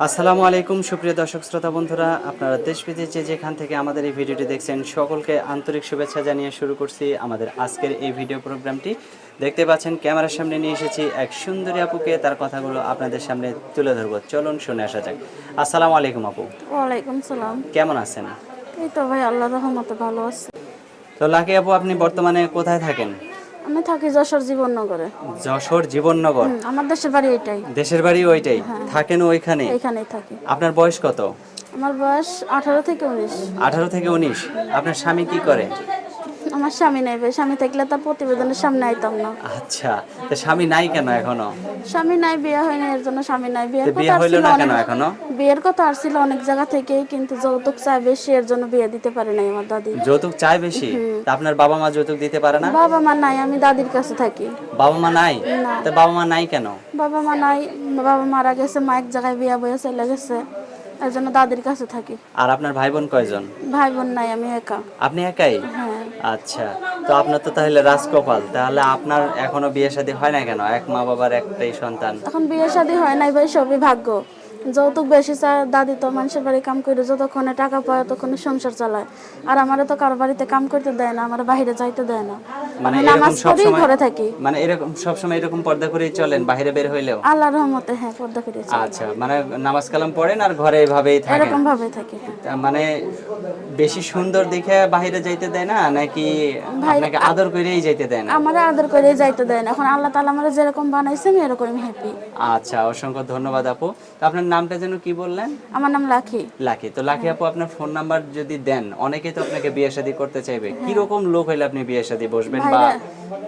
আসসালামু আলাইকুম সুপ্রিয় দর্শক শ্রোতা বন্ধুরা, আপনারা দেশ বিদেশ যেখান থেকে আমাদের এই ভিডিওটি দেখছেন সকলকে আন্তরিক শুভেচ্ছা জানিয়ে শুরু করছি আমাদের আজকের এই ভিডিও প্রোগ্রামটি। দেখতে পাচ্ছেন ক্যামেরার সামনে নিয়ে এসেছি এক সুন্দরী আপুকে, তার কথাগুলো আপনাদের সামনে তুলে ধরবো। চলুন শুনে আসা যাক। আসসালামু আলাইকুম আপু। ওয়ালাইকুম সালাম। কেমন আছেন? এই তো ভাই আল্লাহর রহমতে ভালো আছি। তো লাকি আপু, আপনি বর্তমানে কোথায় থাকেন? আমি থাকি যশোর জীবননগরে। যশোর জীবননগর? আমার দেশের বাড়ি এটাই। দেশের বাড়ি ওইটাই? হ্যাঁ, থাকেন ওইখানে? এইখানেই থাকি। আপনার বয়স কত? আমার বয়স 18 থেকে 19। 18 থেকে 19। আপনার স্বামী কি করে? আমার স্বামী নেই ভাই, স্বামী থাকলে তার প্রতিবেদনের সামনে আইতাম না। আচ্ছা, তো স্বামী নাই কেন এখনো? স্বামী নাই, বিয়ে হয়নি, এর জন্য স্বামী নাই। তো বিয়ে হইলো না কেন এখনো? বিয়ের কথা আসছিল অনেক জায়গা থেকে, কিন্তু যৌতুক চাই বেশি, এর জন্য বিয়ে দিতে পারে নাই আমার দাদি। যৌতুক চাই বেশি? তা আপনার বাবা মা যৌতুক দিতে পারে না? বাবা মা নাই, আমি দাদির কাছে থাকি। বাবা মা নাই? না। তো বাবা মা নাই কেন? বাবা মা নাই, বাবা মারা গেছে, মা এক জায়গায় বিয়ে বয়ে চলে গেছে, এর জন্য দাদির কাছে থাকি। আর আপনার ভাই বোন কয়জন? ভাই বোন নাই, আমি একা। আপনি একাই? হ্যাঁ। আচ্ছা, তো আপনার তো তাহলে রাজকপাল। তাহলে আপনার এখনো বিয়ে শাদী হয় না কেন? এক মা বাবার একটাই সন্তান। এখন বিয়ে শাদী হয় নাই ভাই, সবই ভাগ্য। যৌতুক বেশি চায়, দাদি তো মানুষের বাড়ি কাম করে যতক্ষণে টাকা পায় ততক্ষণে সংসার চালায়। আর আমারও তো কারো বাড়িতে কাম করতে দেয় না, আমার বাইরে যাইতে দেয় না। মানে আমি এরকম নামাজ সব পড়ি, সময়? ঘরে থাকি। মানে এরকম সব সময় এরকম পর্দা করেই চলেন বাইরে বের হইলেও? আল্লাহর রহমতে হ্যাঁ, পর্দা করেছি। আচ্ছা, মানে নামাজ কালাম পড়েন আর ঘরে এভাবেই থাকেন? এরকম ভাবে থাকি, হ্যাঁ। তা মানে বেশি সুন্দর দেখে বাইরে যাইতে দেয় না, নাকি আপনাকে আদর করেই যাইতে দেয় না? আমার আদর করে যাইতে দেয় না। এখন আল্লাহ তাআলা আমারে যেরকম বানাইছে আমি এরকম হ্যাপি। আচ্ছা, অসংখ্য ধন্যবাদ আপু। তো আপনার নামটা যেন কি বললেন? আমার নাম লাখি। লাকি। তো লাকি আপু, আপনার ফোন নাম্বার যদি দেন, অনেকেই তো আপনাকে বিয়ে শাদী করতে চাইবে। কি রকম লোক হইলে আপনি বিয়ে শাদী বসবেন, বা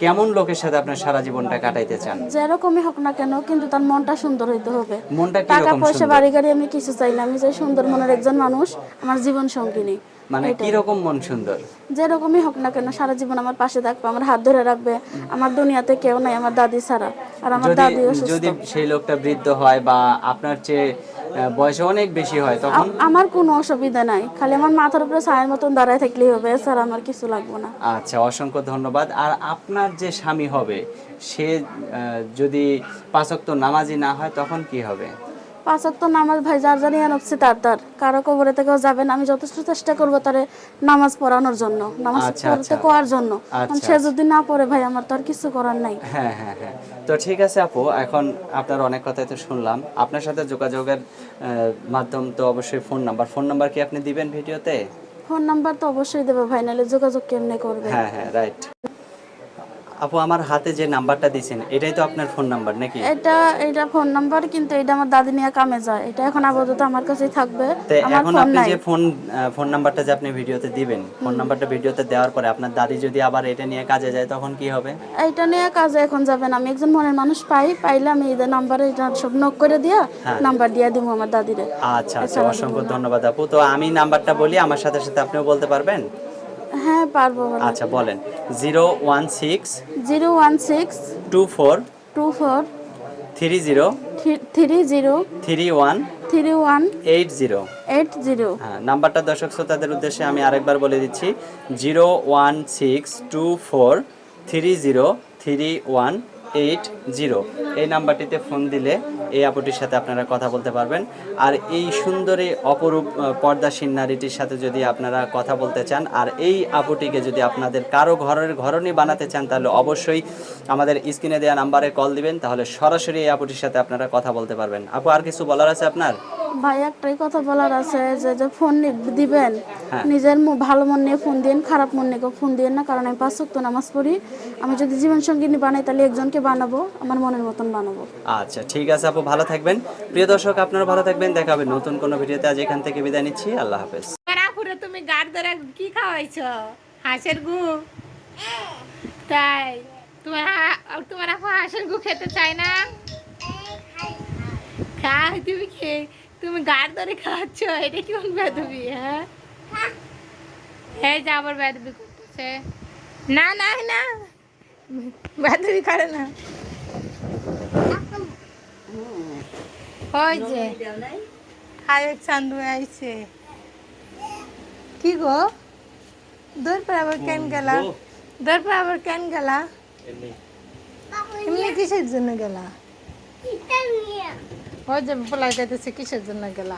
কেমন লোকের সাথে আপনার সারা জীবনটা কাটাইতে চান? যেরকমই হোক না কেন, কিন্তু তার মনটা সুন্দর হইতে হবে। মনটা কি টাকা রকম পয়সা সুন্দর? বাড়ি গাড়ি আমি কিছু চাই না, আমি চাই সুন্দর মনের একজন মানুষ আমার জীবন সঙ্গিনী। মানে কি রকম মন সুন্দর? যেরকমই হোক না কেন, সারা জীবন আমার পাশে থাকবে, আমার হাত ধরে রাখবে। আমার দুনিয়াতে কেউ নাই আমার দাদি ছাড়া, আর আমার দাদি অসুস্থ। যদি সেই লোকটা বৃদ্ধ হয় বা আপনার চেয়ে বয়সে অনেক বেশি হয়, তখন? আমার কোনো অসুবিধা নাই, খালি আমার মাথার উপরে ছায়ের মতন দাঁড়ায় থাকলেই হবে, এছাড়া আমার কিছু লাগবে না। আচ্ছা, অসংখ্য ধন্যবাদ। আর আপনার যে স্বামী হবে, সে যদি 5 ওয়াক্ত নামাজি না হয়, তখন কি হবে? 5 ওয়াক্ত নামাজ ভাই যার জানি আনছি তার কারো কবরে থেকেও যাবেন। আমি যথেষ্ট চেষ্টা করবো তারে নামাজ পড়ানোর জন্য, নামাজ পড়তে কোয়ার জন্য। সে যদি না পড়ে ভাই, আমার তো আর কিছু করার নাই। হ্যাঁ হ্যাঁ হ্যাঁ, তো ঠিক আছে আপু, এখন আপনার অনেক কথাই তো শুনলাম। আপনার সাথে যোগাযোগের মাধ্যম তো অবশ্যই ফোন নাম্বার কি আপনি দিবেন ভিডিওতে? ফোন নাম্বার তো অবশ্যই দেবো ভাই, নাহলে যোগাযোগ কেমনে করবে? হ্যাঁ হ্যাঁ, রাইট। আপু, আমার হাতে যে নাম্বারটা দিয়েছেন, এটাই তো আপনার ফোন নাম্বার নাকি? এটা ফোন নাম্বার, কিন্তু এটা আমার দাদি নিয়ে কামে যায়, এটা এখন আপাতত আমার কাছেই থাকবে। আমার এখন ফোন আপনি নাই। যে ফোন নাম্বারটা যে আপনি ভিডিওতে দিবেন, ফোন নাম্বারটা ভিডিওতে দেওয়ার পরে আপনার দাদি যদি আবার এটা নিয়ে কাজে যায়, তখন কি হবে? এইটা নিয়ে কাজে এখন যাবে না। আমি একজন মনের মানুষ পাইলে আমি এই নাম্বারে সব নক করে দিয়া নাম্বার দিয়ে দিব আমার দাদিরে। আচ্ছা আচ্ছা, অসংখ্য ধন্যবাদ আপু। তো আমি নাম্বারটা বলি, আমার সাথে সাথে আপনিও বলতে পারবেন? হ্যাঁ পারবো। আচ্ছা বলেন। 016 016 24 24 30 30 31 31 80। 80। হ্যাঁ, নাম্বারটা দর্শক শ্রোতাদের উদ্দেশ্যে আমি আরেকবার বলে দিচ্ছি। 01624303180। এই নাম্বারটিতে ফোন দিলে এই আপুটির সাথে আপনারা কথা বলতে পারবেন। আর এই সুন্দরী অপরূপ পর্দাসীন নারীটির সাথে যদি আপনারা কথা বলতে চান, আর এই আপুটিকে যদি আপনাদের কারো ঘরণী বানাতে চান, তাহলে অবশ্যই আমাদের স্ক্রিনে দেওয়া নাম্বারে কল দিবেন, তাহলে সরাসরি এই আপুটির সাথে আপনারা কথা বলতে পারবেন। আপু, আর কিছু বলার আছে আপনার? ভাই একটাই কথা বলার আছে, যে ফোন দিবেন নিজের ভালো মন নিয়ে ফোন দিন, খারাপ মন নিয়ে ফোন দিন না। কারণ আমি 5 ওয়াক্ত নামাজ পড়ি। আমি যদি জীবন সঙ্গিনী বানাই, তাহলে একজনকে বানাবো, আমার মনের মতন বানাবো। আচ্ছা ঠিক আছে আপু, ভালো থাকবেন। প্রিয় দর্শক, আপনারা ভালো থাকবেন। দেখা হবে নতুন কোনো ভিডিওতে। আজ এখান থেকে বিদায় নিচ্ছি। আল্লাহ হাফেজ। আপুরে তুমি গাড় ধরে কি খাওয়াইছো? হাঁসের গু? তাই তোমার আপু হাঁসের গু খেতে চায় না? খাই তুমি তুমি গাড় ধরে খাচ্ছ, এটা কেমন বেদবি? হ্যাঁ হ্যাঁ, যা আবার বেদবি করতেছে। না না না, বেদবি করে না। ওই যে আরেক চান্দু আইছে। কি গো, দৌড় পর আবার কেন গেলা? দৌড় পর আবার কেন গেলা? এমনি কিসের জন্য গেলা? ওই যে পোলাই খাইতেছে কিসের জন্য গেলা?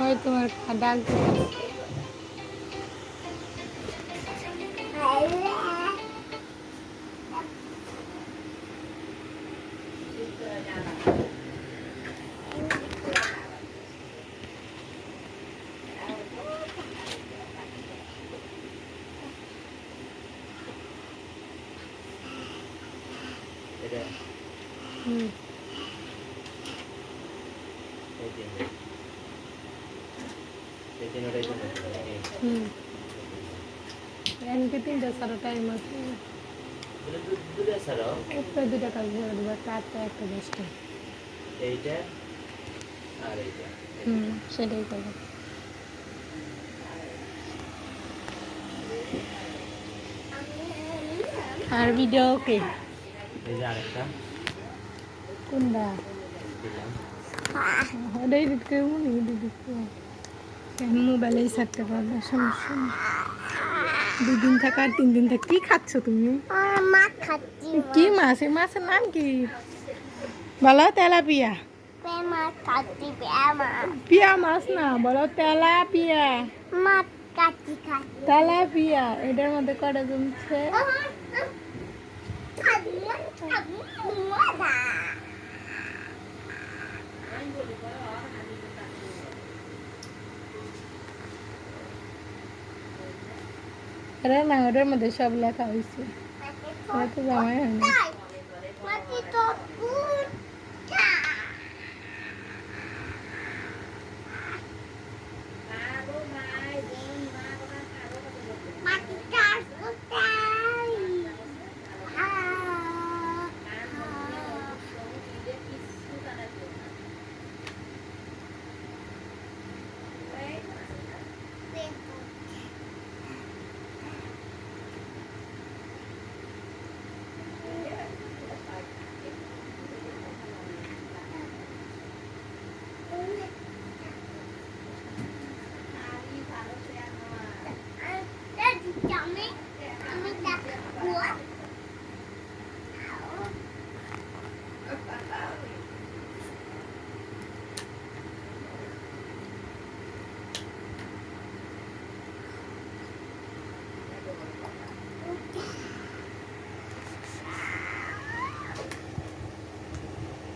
ওই তোমার ডাক দিতেছে। হুম হুম এনকে 3টা সারা টাইম আছে। একটা 2টা কাজ করে দিবা, 4টা একটা 10টা। এইটা আর এইটা। সেটাই করবো। আর ভিডিও ওকে এই যে আরেকটা কোনটা? দিলাম। ওটা এডিট করবো না, এডিট করবো মোবাইলেই ছাড়তে পারবে, সমস্যা নেই। 2 দিন থাকা আর 3 দিন থাকা। কি খাচ্ছ তুমি? কি মাছ? এই মাছের নাম কি বলো? তেলাপিয়া। পিয়া মাছ না, বলো তেলাপিয়া। তেলাপিয়া। এটার মধ্যে কটা জমছে? আরে না, ওটার মধ্যে সব লেখা হয়েছে। ওটা তো জামাই হয় না।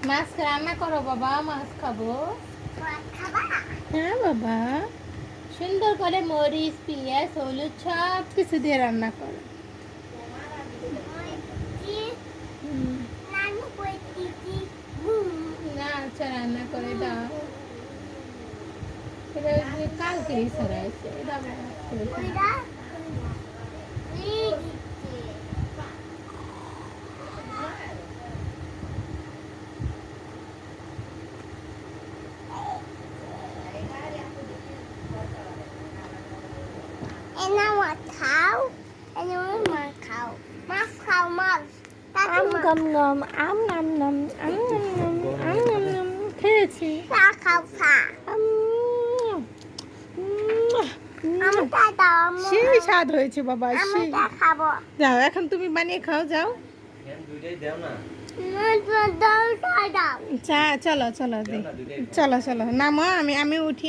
মাছ রান্না করো বাবা, মাছ খাবো। হ্যাঁ বাবা, সুন্দর করে মরিচ পেঁয়াজ হলুদ সব কিছু দিয়ে রান্না করো। না আচ্ছা, রান্না করে দাও। এটা কালকেই সরাইছে, এটা খেয়েছি। সেই স্বাদ হয়েছে বাবা, সেই। যাও এখন তুমি বানিয়ে খাও, যাও। চলো চলো চলো চলো নামো, আমি উঠি।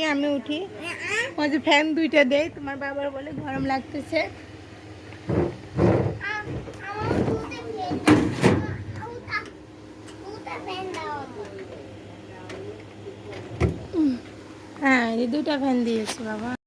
ওই যে ফ্যান 2টা দেই, তোমার বাবার বলে গরম লাগতেছে। হ্যাঁ, এই 2টা ফ্যান দিয়েছি বাবা।